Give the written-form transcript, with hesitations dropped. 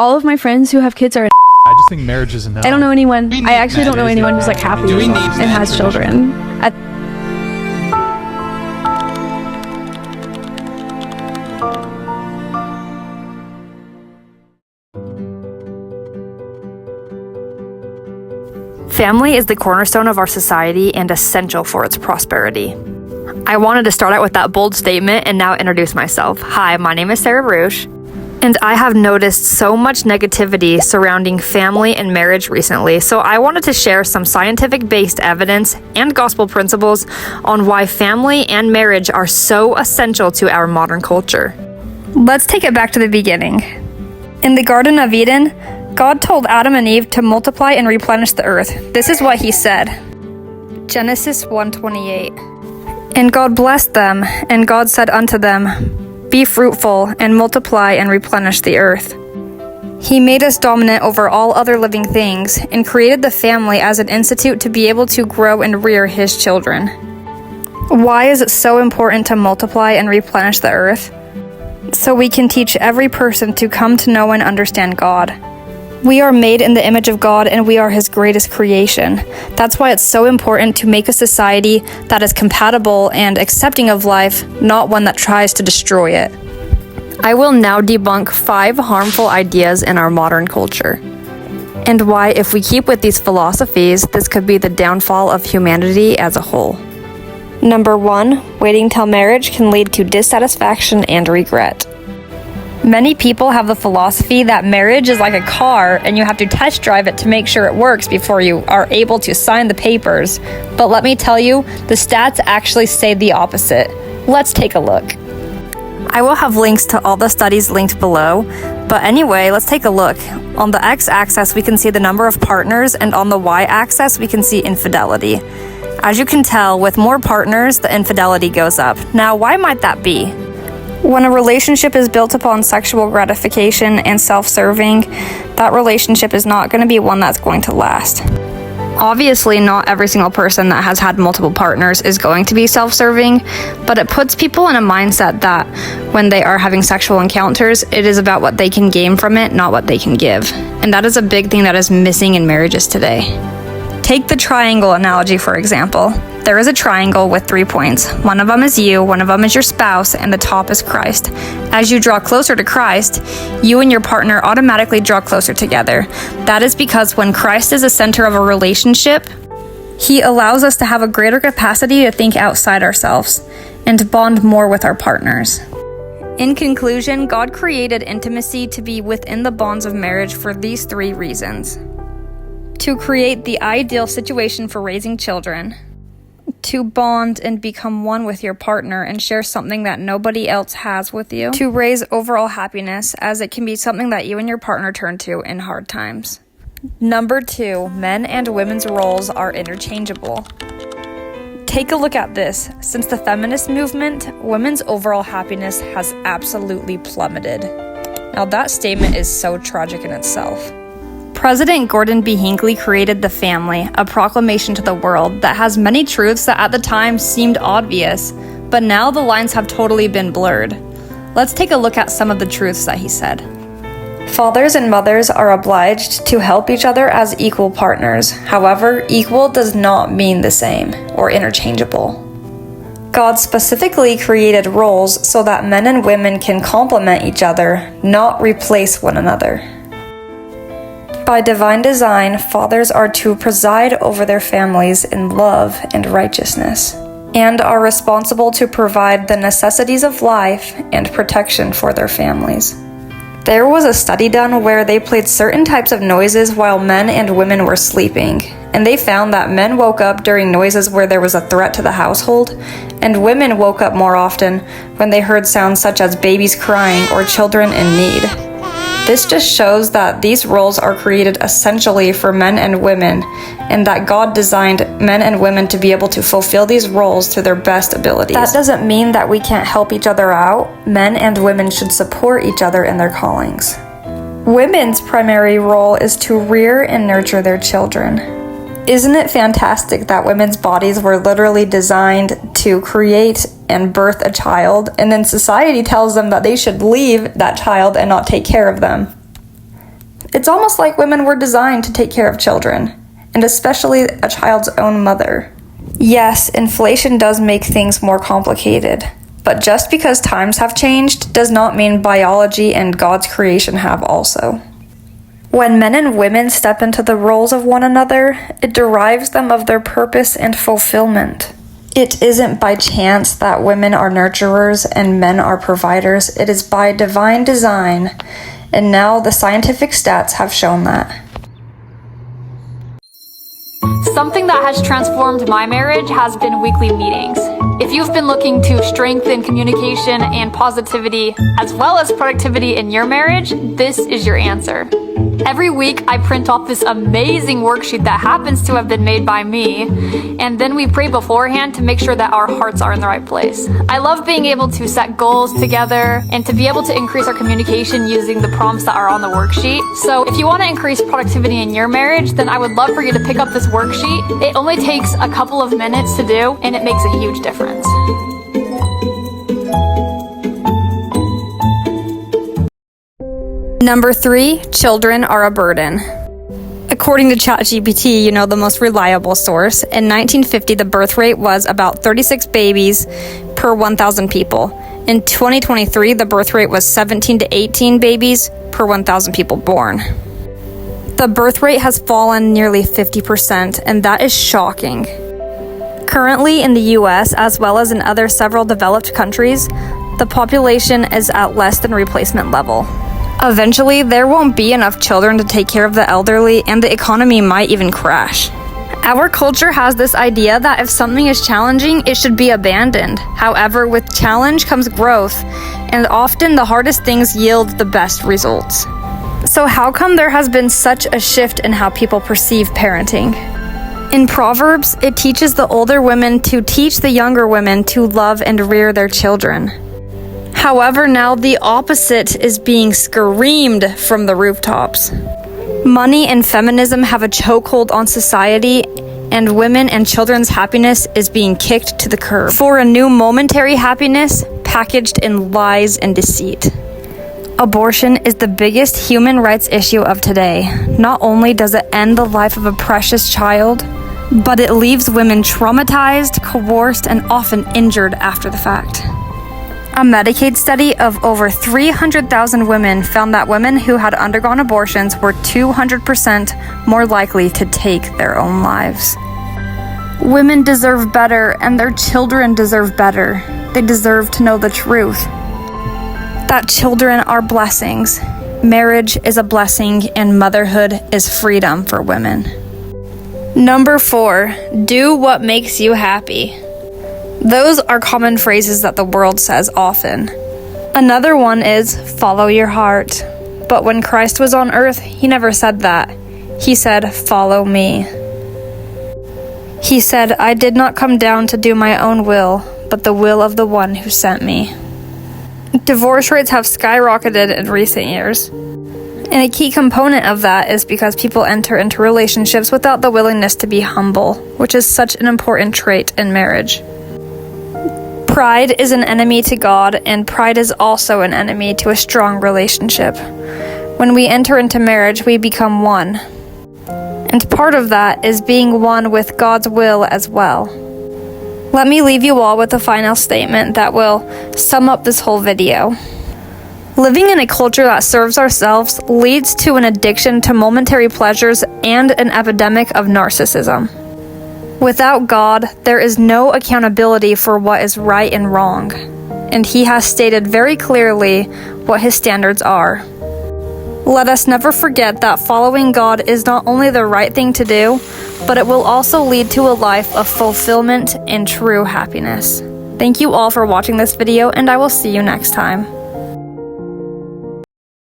All of my friends who have kids are. I just think marriage is a no. I don't know anyone. I actually don't know anyone who's like happy and has children. Family is the cornerstone of our society and essential for its prosperity. I wanted to start out with that bold statement and now introduce myself. Hi, my name is Sarah Rouge, and I have noticed so much negativity surrounding family and marriage recently, so I wanted to share some scientific-based evidence and gospel principles on why family and marriage are so essential to our modern culture. Let's take it back to the beginning. In the Garden of Eden, God told Adam and Eve to multiply and replenish the earth. This is what he said. Genesis 1:28. And God blessed them, and God said unto them, Be fruitful, and multiply and replenish the earth. He made us dominant over all other living things, and created the family as an institute to be able to grow and rear his children. Why is it so important to multiply and replenish the earth? So we can teach every person to come to know and understand God. We are made in the image of God, and we are his greatest creation. That's why it's so important to make a society that is compatible and accepting of life, not one that tries to destroy it. I will now debunk 5 harmful ideas in our modern culture, and why, if we keep with these philosophies, this could be the downfall of humanity as a whole. Number 1, waiting till marriage can lead to dissatisfaction and regret. Many people have the philosophy that marriage is like a car and you have to test drive it to make sure it works before you are able to sign the papers. But let me tell you, the stats actually say the opposite. Let's take a look. I will have links to all the studies linked below, but anyway, let's take a look. On the x-axis, we can see the number of partners, and on the y-axis, we can see infidelity. As you can tell, with more partners, the infidelity goes up. Now, why might that be? When a relationship is built upon sexual gratification and self-serving, that relationship is not going to be one that's going to last. Obviously, not every single person that has had multiple partners is going to be self-serving, but it puts people in a mindset that when they are having sexual encounters, it is about what they can gain from it, not what they can give. And that is a big thing that is missing in marriages today. Take the triangle analogy, for example. There is a triangle with 3 points. One of them is you, one of them is your spouse, and the top is Christ. As you draw closer to Christ, you and your partner automatically draw closer together. That is because when Christ is the center of a relationship, he allows us to have a greater capacity to think outside ourselves and to bond more with our partners. In conclusion, God created intimacy to be within the bonds of marriage for these 3 reasons. To create the ideal situation for raising children, to bond and become one with your partner and share something that nobody else has with you, to raise overall happiness, as it can be something that you and your partner turn to in hard times. Number 2, men and women's roles are interchangeable. Take a look at this. Since the feminist movement, women's overall happiness has absolutely plummeted. Now that statement is so tragic in itself. President Gordon B. Hinckley created the family, a proclamation to the world that has many truths that at the time seemed obvious, but now the lines have totally been blurred. Let's take a look at some of the truths that he said. Fathers and mothers are obliged to help each other as equal partners. However, equal does not mean the same or interchangeable. God specifically created roles so that men and women can complement each other, not replace one another. By divine design, fathers are to preside over their families in love and righteousness, and are responsible to provide the necessities of life and protection for their families. There was a study done where they played certain types of noises while men and women were sleeping, and they found that men woke up during noises where there was a threat to the household, and women woke up more often when they heard sounds such as babies crying or children in need. This just shows that these roles are created essentially for men and women, and that God designed men and women to be able to fulfill these roles to their best abilities. That doesn't mean that we can't help each other out. Men and women should support each other in their callings. Women's primary role is to rear and nurture their children. Isn't it fantastic that women's bodies were literally designed to create and birth a child, and then society tells them that they should leave that child and not take care of them? It's almost like women were designed to take care of children, and especially a child's own mother. Yes, inflation does make things more complicated, but just because times have changed does not mean biology and God's creation have also. When men and women step into the roles of one another, it derives them of their purpose and fulfillment. It isn't by chance that women are nurturers and men are providers. It is by divine design, and now the scientific stats have shown that. Something that has transformed my marriage has been weekly meetings. If you've been looking to strengthen communication and positivity, as well as productivity in your marriage, this is your answer. Every week, I print off this amazing worksheet that happens to have been made by me, and then we pray beforehand to make sure that our hearts are in the right place. I love being able to set goals together and to be able to increase our communication using the prompts that are on the worksheet. So if you want to increase productivity in your marriage, then I would love for you to pick up this worksheet. It only takes a couple of minutes to do, and it makes a huge difference. Number 3, children are a burden. According to ChatGPT, the most reliable source, in 1950 the birth rate was about 36 babies per 1,000 people. In 2023, the birth rate was 17 to 18 babies per 1,000 people born. The birth rate has fallen nearly 50%, and that is shocking. Currently in the US, as well as in other several developed countries, the population is at less than replacement level. Eventually, there won't be enough children to take care of the elderly, and the economy might even crash. Our culture has this idea that if something is challenging, it should be abandoned. However, with challenge comes growth, and often the hardest things yield the best results. So how come there has been such a shift in how people perceive parenting? In Proverbs, it teaches the older women to teach the younger women to love and rear their children. However, now the opposite is being screamed from the rooftops. Money and feminism have a chokehold on society, and women and children's happiness is being kicked to the curb for a new momentary happiness packaged in lies and deceit. Abortion is the biggest human rights issue of today. Not only does it end the life of a precious child, but it leaves women traumatized, coerced, and often injured after the fact. A Medicaid study of over 300,000 women found that women who had undergone abortions were 200% more likely to take their own lives. Women deserve better, and their children deserve better. They deserve to know the truth. That children are blessings. Marriage is a blessing, and motherhood is freedom for women. Number 4, do what makes you happy. Those are common phrases that the world says often. Another one is, follow your heart. But when Christ was on earth, he never said that. He said, follow me. He said, I did not come down to do my own will, but the will of the one who sent me. Divorce rates have skyrocketed in recent years. And a key component of that is because people enter into relationships without the willingness to be humble, which is such an important trait in marriage. Pride is an enemy to God, and pride is also an enemy to a strong relationship. When we enter into marriage, we become one. And part of that is being one with God's will as well. Let me leave you all with a final statement that will sum up this whole video. Living in a culture that serves ourselves leads to an addiction to momentary pleasures and an epidemic of narcissism. Without God, there is no accountability for what is right and wrong, and He has stated very clearly what His standards are. Let us never forget that following God is not only the right thing to do, but it will also lead to a life of fulfillment and true happiness. Thank you all for watching this video, and I will see you next time.